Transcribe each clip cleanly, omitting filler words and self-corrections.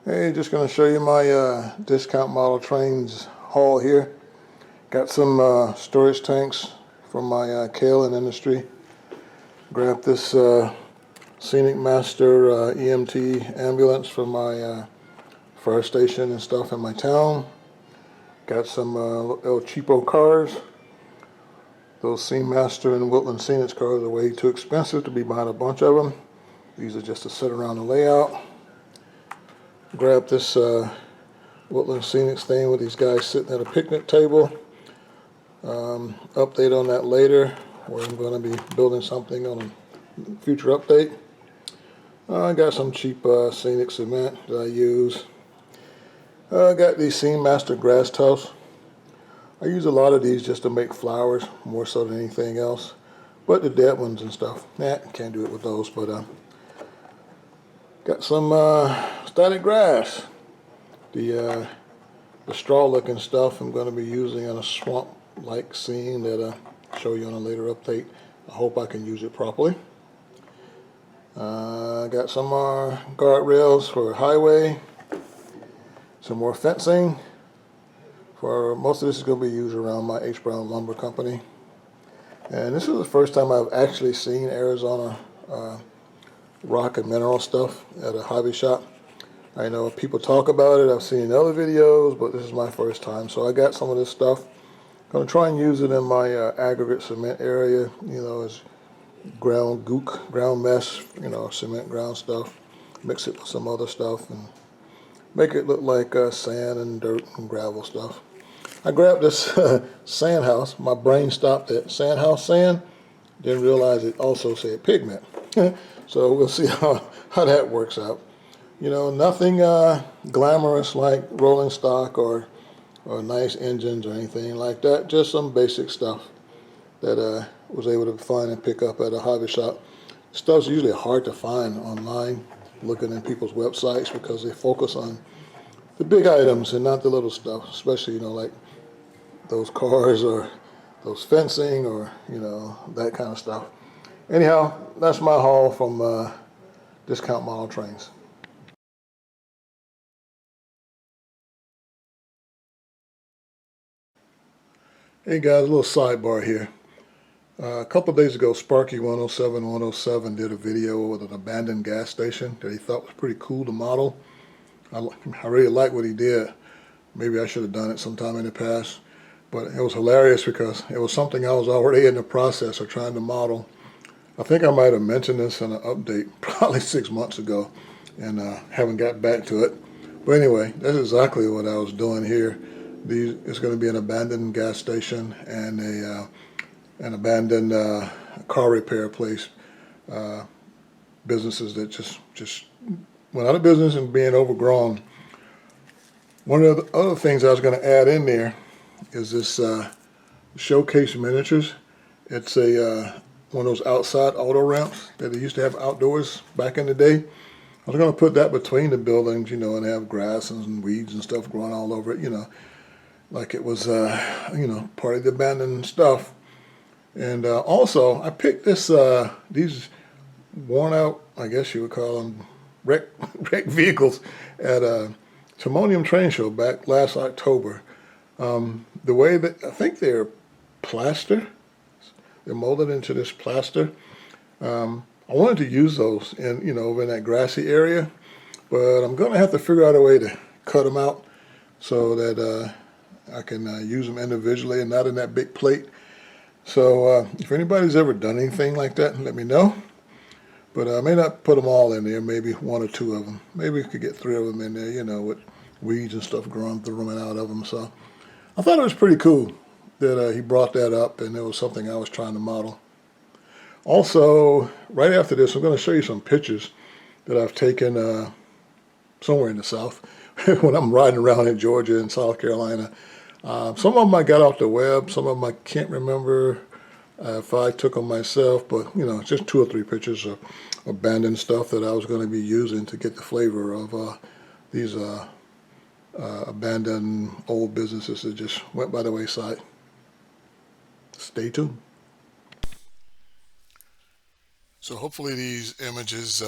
Hey, just going to show you my discount model trains haul here. Got some storage tanks from my Kalen industry. Grabbed this Scenic Master EMT ambulance from my fire station and stuff in my town. Got some El Cheapo cars. Those Scene Master and Woodland Scenic cars are way too expensive to be buying a bunch of them. These are just to sit around the layout. Grab this Woodland Scenic thing with these guys sitting at a picnic table. Update on that later, where I'm going to be building something on a future update. I got some cheap scenic cement that I use. I got these Scene Master grass tufts. I use a lot of these just to make flowers, more so than anything else. But the dead ones and stuff, can't do it with those. But got some static grass. The straw-looking stuff I'm going to be using on a swamp-like scene that I'll show you on a later update. I hope I can use it properly. Got some more guardrails for highway. Some more fencing. For most of this is going to be used around my H. Brown Lumber Company. And this is the first time I've actually seen Arizona rock and mineral stuff at a hobby shop. I know people talk about it, I've seen other videos, but this is my first time. So I got some of this stuff. I'm going to try and use it in my aggregate cement area, as ground gook, ground mesh, cement ground stuff. Mix it with some other stuff and make it look like sand and dirt and gravel stuff. I grabbed this sand house. My brain stopped at sand house sand. Didn't realize it also said pigment. So we'll see how that works out. Nothing glamorous like rolling stock or nice engines or anything like that. Just some basic stuff that I was able to find and pick up at a hobby shop. Stuff's usually hard to find online, looking in people's websites, because they focus on the big items and not the little stuff, especially, like those cars or those fencing or, that kind of stuff. Anyhow, that's my haul from Discount Model Trains. Hey guys, a little sidebar here. A couple of days ago, Sparky 107 did a video with an abandoned gas station that he thought was pretty cool to model. I really like what he did. Maybe I should have done it sometime in the past. But it was hilarious because it was something I was already in the process of trying to model. I think I might have mentioned this in an update probably 6 months ago, and haven't got back to it. But anyway, that's exactly what I was doing here. It's going to be an abandoned gas station and an abandoned car repair place. Businesses that just went out of business and being overgrown. One of the other things I was going to add in there is this showcase miniatures. It's one of those outside auto ramps that they used to have outdoors back in the day. I was going to put that between the buildings, and have grass and weeds and stuff growing all over it, like it was, part of the abandoned stuff. And also, I picked these worn out, I guess you would call them, wrecked vehicles at a Timonium train show back last October. The way that, I think they're plaster, they're molded into this plaster. I wanted to use those over in that grassy area, but I'm going to have to figure out a way to cut them out so that I can use them individually and not in that big plate. So if anybody's ever done anything like that, let me know. But I may not put them all in there, maybe one or two of them. Maybe we could get 3 of them in there, with weeds and stuff growing through them and out of them. So I thought it was pretty cool that he brought that up, and it was something I was trying to model. Also, right after this, I'm going to show you some pictures that I've taken somewhere in the South when I'm riding around in Georgia and South Carolina. Some of them I got off the web, some of them I can't remember if I took them myself, but just 2 or 3 pictures of abandoned stuff that I was going to be using to get the flavor of these abandoned old businesses that just went by the wayside. Stay tuned. So hopefully these images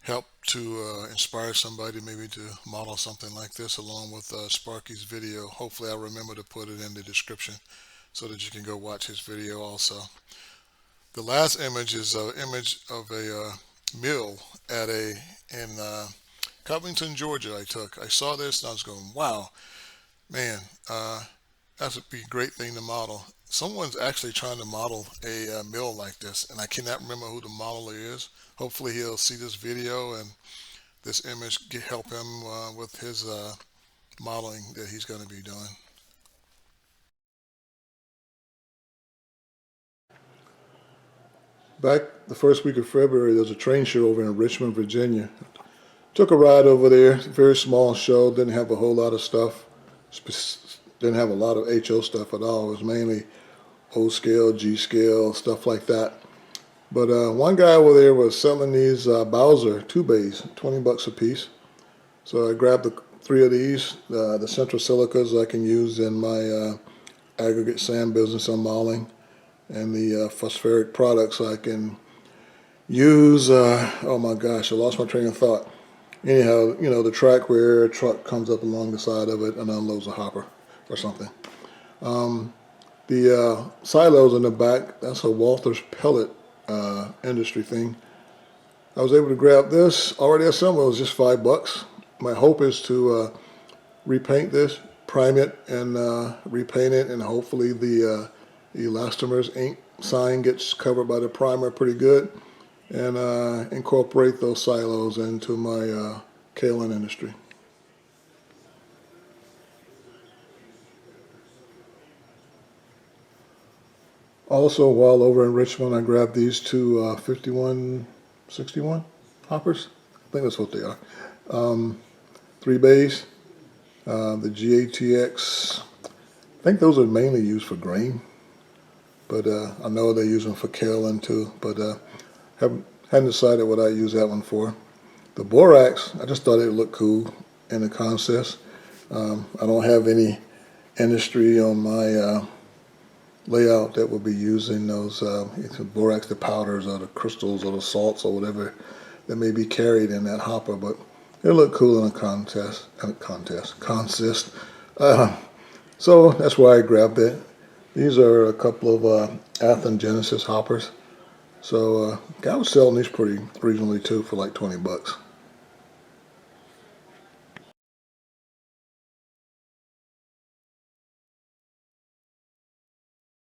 help to inspire somebody maybe to model something like this along with Sparky's video. Hopefully I'll remember to put it in the description so that you can go watch his video also. The last image is an image of a mill at in Covington, Georgia. I saw this and I was going, wow, man, that would be a great thing to model. Someone's actually trying to model a mill like this, and I cannot remember who the modeler is. Hopefully, he'll see this video and this image help him with his modeling that he's going to be doing. Back the first week of February, there was a train show over in Richmond, Virginia. Took a ride over there. Very small show. Didn't have a whole lot of stuff. Didn't have a lot of HO stuff at all. It was mainly O scale, G scale, stuff like that. But one guy over there was selling these Bowser 2-bays, 20 bucks a piece. So I grabbed the 3 of these, the central silicas I can use in my aggregate sand business I'm modeling, and the phosphoric products I can use. Oh my gosh, I lost my train of thought. Anyhow, you know, the track where a truck comes up along the side of it and unloads a hopper or something. The silos in the back, that's a Walther's pellet industry thing. I was able to grab this already assembled. It was just $5. My hope is to repaint this, prime it, and repaint it, and hopefully the elastomers ink sign gets covered by the primer pretty good, and incorporate those silos into my kaolin industry. Also, while over in Richmond, I grabbed these two 5161 hoppers. I think that's what they are. 3 bays. The GATX. I think those are mainly used for grain, but I know they use them for kaolin too. But hadn't decided what I use that one for. The borax, I just thought it looked cool in the contest. I don't have any industry on my layout that will be using those borax, the powders or the crystals or the salts or whatever that may be carried in that hopper, but it looked cool in a consist. So that's why I grabbed it. These are a couple of Athens Genesis hoppers. So guy was selling these pretty reasonably too for like 20 bucks.